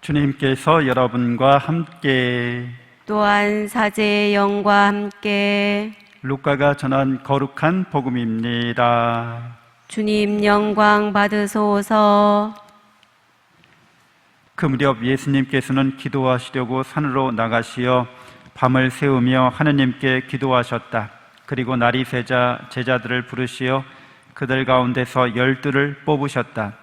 주님께서 여러분과 함께 또한 사제의 영과 함께 루카가 전한 거룩한 복음입니다. 주님 영광 받으소서. 그 무렵 예수님께서는 기도하시려고 산으로 나가시어 밤을 새우며 하느님께 기도하셨다. 그리고 날이 새자 제자들을 부르시어 그들 가운데서 12를 뽑으셨다.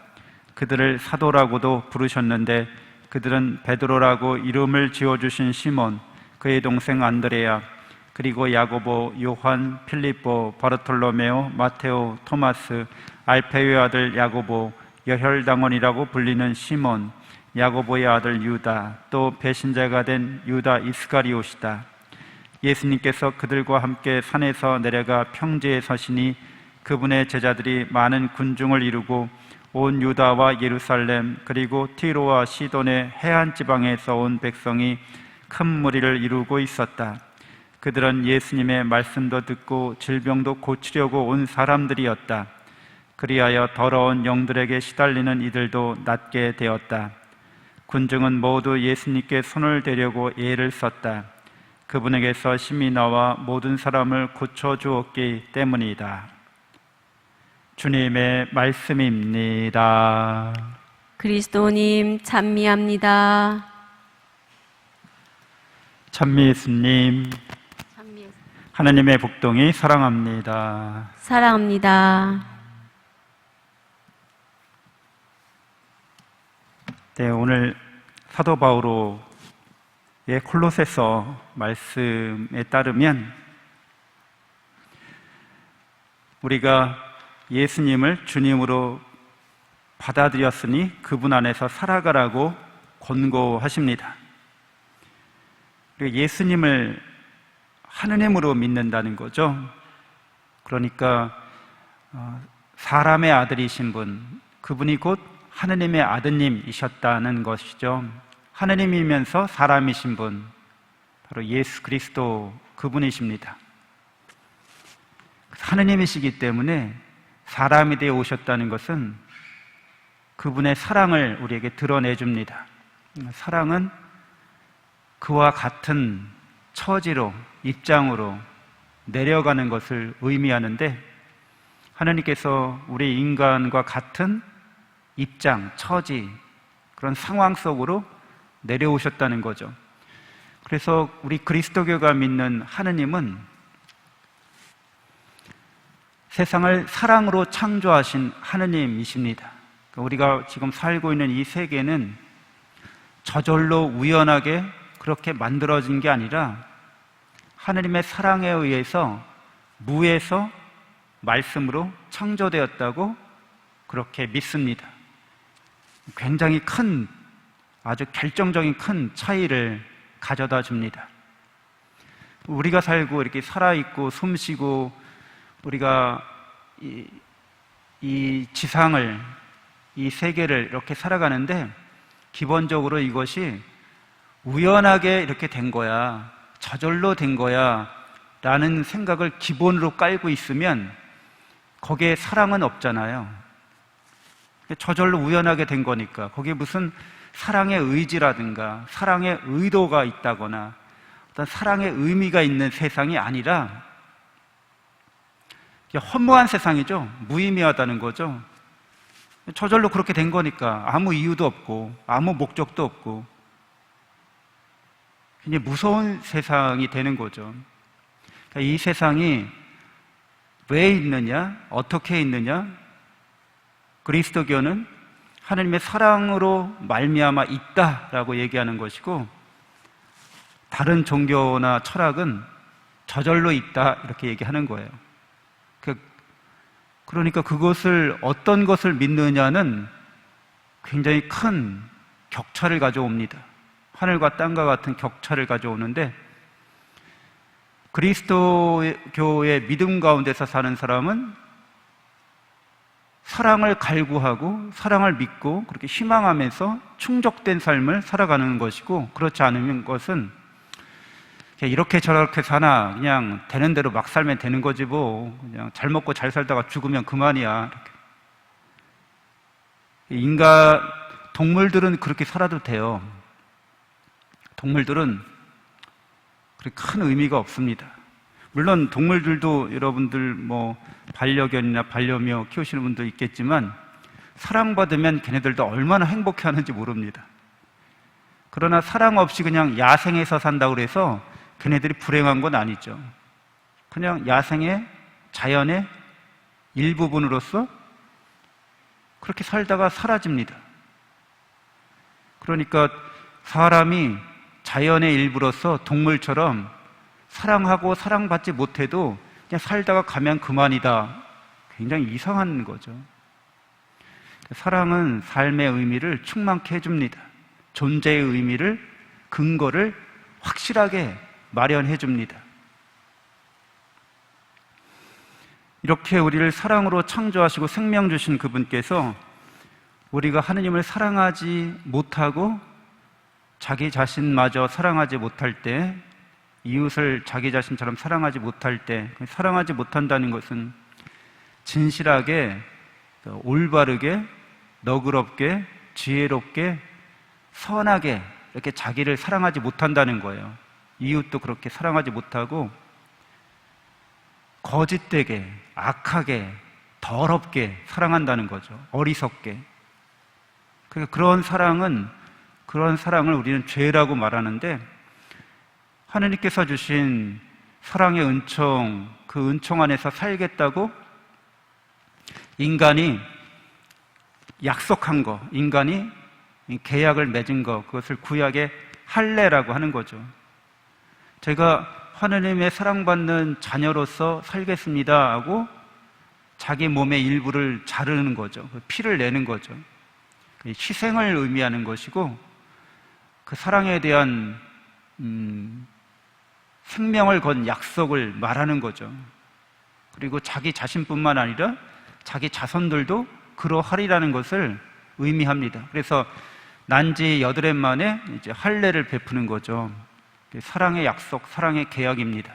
그들을 사도라고도 부르셨는데 그들은 베드로라고 이름을 지어주신 시몬, 그의 동생 안드레아, 그리고 야고보, 요한, 필립보, 바르톨로메오, 마테오, 토마스, 알페의 아들 야고보, 여혈당원이라고 불리는 시몬, 야고보의 아들 유다, 또 배신자가 된 유다 이스가리옷이다. 예수님께서 그들과 함께 산에서 내려가 평지에 서시니 그분의 제자들이 많은 군중을 이루고 온 유다와 예루살렘 그리고 티로와 시돈의 해안 지방에서 온 백성이 큰 무리를 이루고 있었다. 그들은 예수님의 말씀도 듣고 질병도 고치려고 온 사람들이었다. 그리하여 더러운 영들에게 시달리는 이들도 낫게 되었다. 군중은 모두 예수님께 손을 대려고 애를 썼다. 그분에게서 힘이 나와 모든 사람을 고쳐주었기 때문이다. 주님의 말씀입니다. 그리스도님 찬미합니다. 찬미 예수님, 하나님의 복동이 사랑합니다. 사랑합니다. 네, 오늘 사도 바오로의 콜로새서 말씀에 따르면 우리가 예수님을 주님으로 받아들였으니 그분 안에서 살아가라고 권고하십니다. 그리고 예수님을 하느님으로 믿는다는 거죠. 그러니까 사람의 아들이신 분, 그분이 곧 하느님의 아드님이셨다는 것이죠. 하느님이면서 사람이신 분, 바로 예수 그리스도 그분이십니다. 하느님이시기 때문에 사람이 되어 오셨다는 것은 그분의 사랑을 우리에게 드러내줍니다. 사랑은 그와 같은 처지로, 입장으로 내려가는 것을 의미하는데 하나님께서 우리 인간과 같은 입장, 처지, 그런 상황 속으로 내려오셨다는 거죠. 그래서 우리 그리스도교가 믿는 하느님은 세상을 사랑으로 창조하신 하느님이십니다. 우리가 지금 살고 있는 이 세계는 저절로 우연하게 그렇게 만들어진 게 아니라 하느님의 사랑에 의해서 무에서 말씀으로 창조되었다고 그렇게 믿습니다. 굉장히 큰, 아주 결정적인 큰 차이를 가져다 줍니다. 우리가 살고 이렇게 살아있고 숨쉬고 우리가 이 지상을, 이 세계를 이렇게 살아가는데 기본적으로 이것이 우연하게 이렇게 된 거야, 저절로 된 거야 라는 생각을 기본으로 깔고 있으면 거기에 사랑은 없잖아요. 저절로 우연하게 된 거니까 거기에 무슨 사랑의 의지라든가 사랑의 의도가 있다거나 어떤 사랑의 의미가 있는 세상이 아니라 허무한 세상이죠. 무의미하다는 거죠. 저절로 그렇게 된 거니까 아무 이유도 없고 아무 목적도 없고 굉장히 무서운 세상이 되는 거죠. 이 세상이 왜 있느냐, 어떻게 있느냐? 그리스도교는 하나님의 사랑으로 말미암아 있다라고 얘기하는 것이고 다른 종교나 철학은 저절로 있다 이렇게 얘기하는 거예요. 그러니까 그것을 어떤 것을 믿느냐는 굉장히 큰 격차를 가져옵니다. 하늘과 땅과 같은 격차를 가져오는데 그리스도교의 믿음 가운데서 사는 사람은 사랑을 갈구하고 사랑을 믿고 그렇게 희망하면서 충족된 삶을 살아가는 것이고 그렇지 않은 것은 이렇게 저렇게 사나 그냥 되는 대로 막 살면 되는 거지 뭐 그냥 잘 먹고 잘 살다가 죽으면 그만이야. 동물들은 그렇게 살아도 돼요. 동물들은 그렇게 큰 의미가 없습니다. 물론 동물들도 여러분들 반려견이나 반려묘 키우시는 분도 있겠지만 사랑받으면 걔네들도 얼마나 행복해하는지 모릅니다. 그러나 사랑 없이 그냥 야생에서 산다고 해서 걔네들이 불행한 건 아니죠. 그냥 야생의 자연의 일부분으로서 그렇게 살다가 사라집니다. 그러니까 사람이 자연의 일부로서 동물처럼 사랑하고 사랑받지 못해도 그냥 살다가 가면 그만이다. 굉장히 이상한 거죠. 사랑은 삶의 의미를 충만케 해줍니다. 존재의 의미를, 근거를 확실하게 마련해 줍니다. 이렇게 우리를 사랑으로 창조하시고 생명 주신 그분께서 우리가 하느님을 사랑하지 못하고 자기 자신마저 사랑하지 못할 때, 이웃을 자기 자신처럼 사랑하지 못할 때, 사랑하지 못한다는 것은 진실하게, 올바르게, 너그럽게, 지혜롭게, 선하게 이렇게 자기를 사랑하지 못한다는 거예요. 이웃도 그렇게 사랑하지 못하고 거짓되게, 악하게, 더럽게 사랑한다는 거죠. 어리석게. 그러니까 그런 사랑을 우리는 죄라고 말하는데, 하느님께서 주신 사랑의 은총, 그 은총 안에서 살겠다고 인간이 약속한 거, 인간이 계약을 맺은 거, 그것을 구약의 할례라고 하는 거죠. 제가 하느님의 사랑받는 자녀로서 살겠습니다 하고 자기 몸의 일부를 자르는 거죠. 피를 내는 거죠. 희생을 의미하는 것이고, 그 사랑에 대한 생명을 건 약속을 말하는 거죠. 그리고 자기 자신뿐만 아니라 자기 자손들도 그러하리라는 것을 의미합니다. 그래서 난지 8해 만에 이제 할례를 베푸는 거죠. 사랑의 약속, 사랑의 계약입니다.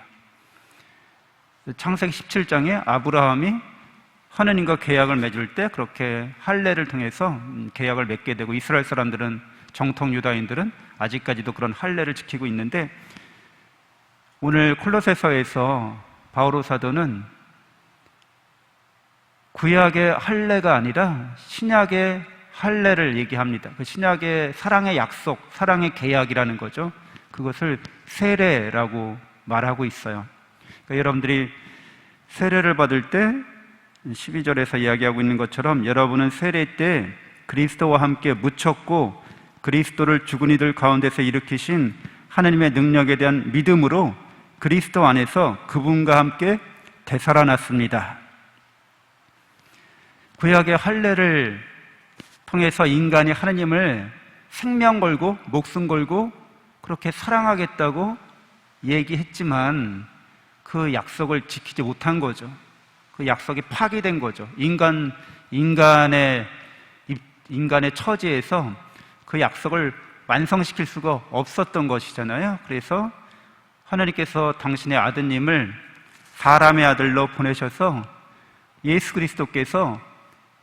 창세기 17장에 아브라함이 하느님과 계약을 맺을 때 그렇게 할례를 통해서 계약을 맺게 되고, 이스라엘 사람들은, 정통 유다인들은 아직까지도 그런 할례를 지키고 있는데, 오늘 콜로새서에서 바오로 사도는 구약의 할례가 아니라 신약의 할례를 얘기합니다. 그 신약의 사랑의 약속, 사랑의 계약이라는 거죠. 그것을 세례라고 말하고 있어요. 그러니까 여러분들이 세례를 받을 때 12절에서 이야기하고 있는 것처럼 여러분은 세례 때 그리스도와 함께 묻혔고 그리스도를 죽은 이들 가운데서 일으키신 하느님의 능력에 대한 믿음으로 그리스도 안에서 그분과 함께 되살아났습니다. 구약의 할례를 통해서 인간이 하느님을 생명 걸고 목숨 걸고 그렇게 사랑하겠다고 얘기했지만 그 약속을 지키지 못한 거죠. 그 약속이 파기된 거죠. 인간의 처지에서 그 약속을 완성시킬 수가 없었던 것이잖아요. 그래서 하나님께서 당신의 아드님을 사람의 아들로 보내셔서 예수 그리스도께서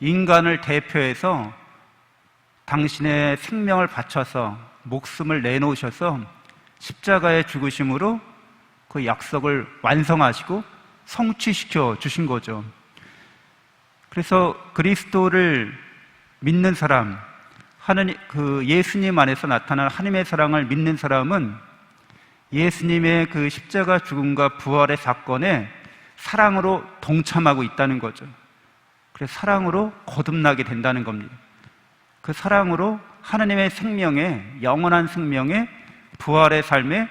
인간을 대표해서 당신의 생명을 바쳐서 목숨을 내놓으셔서 십자가의 죽으심으로 그 약속을 완성하시고 성취시켜 주신 거죠. 그래서 그리스도를 믿는 사람, 예수님 안에서 나타난 하나님의 사랑을 믿는 사람은 예수님의 그 십자가 죽음과 부활의 사건에 사랑으로 동참하고 있다는 거죠. 그래서 사랑으로 거듭나게 된다는 겁니다. 그 사랑으로 하나님의 생명에, 영원한 생명에, 부활의 삶에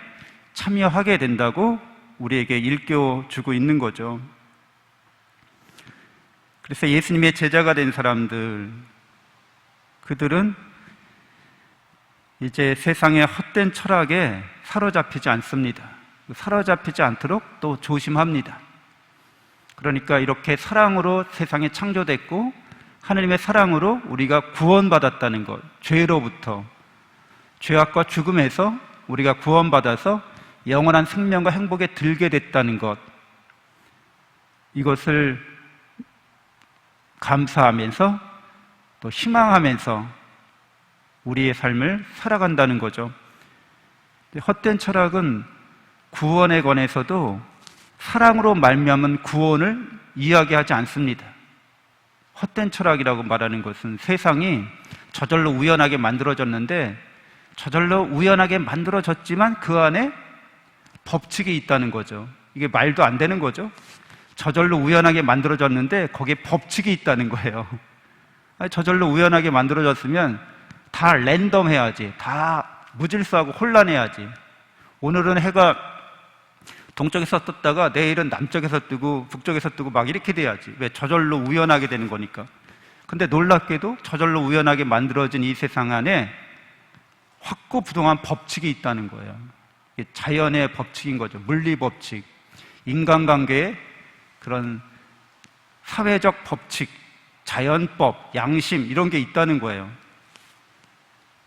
참여하게 된다고 우리에게 일깨워 주고 있는 거죠. 그래서 예수님의 제자가 된 사람들, 그들은 이제 세상의 헛된 철학에 사로잡히지 않습니다. 사로잡히지 않도록 또 조심합니다. 그러니까 이렇게 사랑으로 세상에 창조됐고 하나님의 사랑으로 우리가 구원받았다는 것, 죄로부터, 죄악과 죽음에서 우리가 구원받아서 영원한 생명과 행복에 들게 됐다는 것, 이것을 감사하면서 또 희망하면서 우리의 삶을 살아간다는 거죠. 헛된 철학은 구원에 관해서도 사랑으로 말미암은 구원을 이야기하지 않습니다. 헛된 철학이라고 말하는 것은 세상이 저절로 우연하게 만들어졌는데, 저절로 우연하게 만들어졌지만 그 안에 법칙이 있다는 거죠. 이게 말도 안 되는 거죠. 저절로 우연하게 만들어졌는데 거기에 법칙이 있다는 거예요. 저절로 우연하게 만들어졌으면 다 랜덤해야지, 다 무질서하고 혼란해야지. 오늘은 해가 동쪽에서 떴다가 내일은 남쪽에서 뜨고 북쪽에서 뜨고 막 이렇게 돼야지. 왜? 저절로 우연하게 되는 거니까. 근데 놀랍게도 저절로 우연하게 만들어진 이 세상 안에 확고부동한 법칙이 있다는 거예요. 이게 자연의 법칙인 거죠. 물리 법칙, 인간관계의 그런 사회적 법칙, 자연법, 양심, 이런 게 있다는 거예요.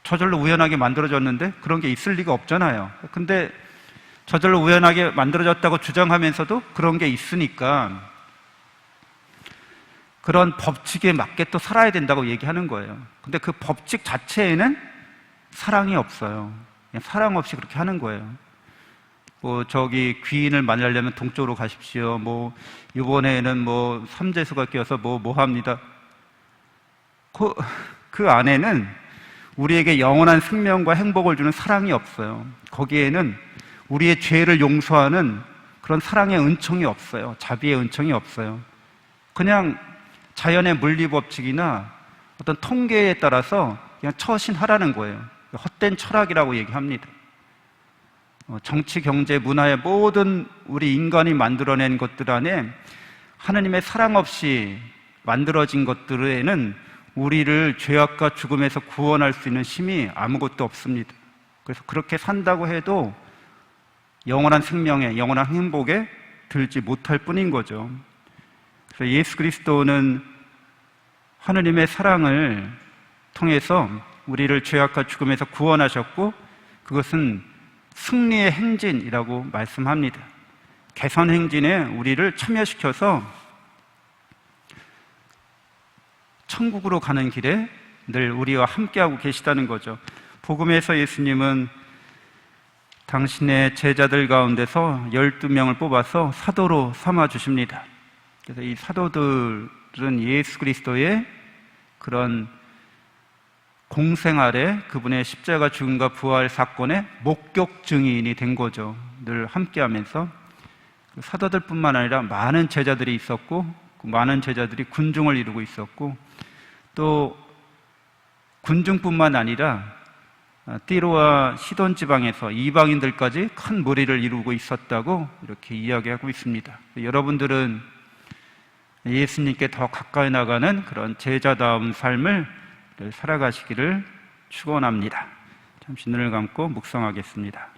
저절로 우연하게 만들어졌는데 그런 게 있을 리가 없잖아요. 근데 저절로 우연하게 만들어졌다고 주장하면서도 그런 게 있으니까 그런 법칙에 맞게 또 살아야 된다고 얘기하는 거예요. 근데 그 법칙 자체에는 사랑이 없어요. 그냥 사랑 없이 그렇게 하는 거예요. 저기 귀인을 만나려면 동쪽으로 가십시오. 이번에는 삼재수가 끼어서 합니다. 그 안에는 우리에게 영원한 생명과 행복을 주는 사랑이 없어요. 거기에는 우리의 죄를 용서하는 그런 사랑의 은총이 없어요. 자비의 은총이 없어요. 그냥 자연의 물리 법칙이나 어떤 통계에 따라서 그냥 처신하라는 거예요. 헛된 철학이라고 얘기합니다. 정치, 경제, 문화의 모든 우리 인간이 만들어낸 것들 안에 하느님의 사랑 없이 만들어진 것들에는 우리를 죄악과 죽음에서 구원할 수 있는 힘이 아무것도 없습니다. 그래서 그렇게 산다고 해도 영원한 생명에, 영원한 행복에 들지 못할 뿐인 거죠. 그래서 예수 그리스도는 하느님의 사랑을 통해서 우리를 죄악과 죽음에서 구원하셨고, 그것은 승리의 행진이라고 말씀합니다. 개선 행진에 우리를 참여시켜서 천국으로 가는 길에 늘 우리와 함께하고 계시다는 거죠. 복음에서 예수님은 당신의 제자들 가운데서 12명을 뽑아서 사도로 삼아 주십니다. 그래서 이 사도들은 예수 그리스도의 그런 공생활에 그분의 십자가 죽음과 부활 사건의 목격 증인이 된 거죠. 늘 함께하면서 사도들뿐만 아니라 많은 제자들이 있었고, 그 많은 제자들이 군중을 이루고 있었고, 또 군중뿐만 아니라 띠로와 시돈 지방에서 이방인들까지 큰 무리를 이루고 있었다고 이렇게 이야기하고 있습니다. 여러분들은 예수님께 더 가까이 나가는 그런 제자다운 삶을 살아가시기를 축원합니다. 잠시 눈을 감고 묵상하겠습니다.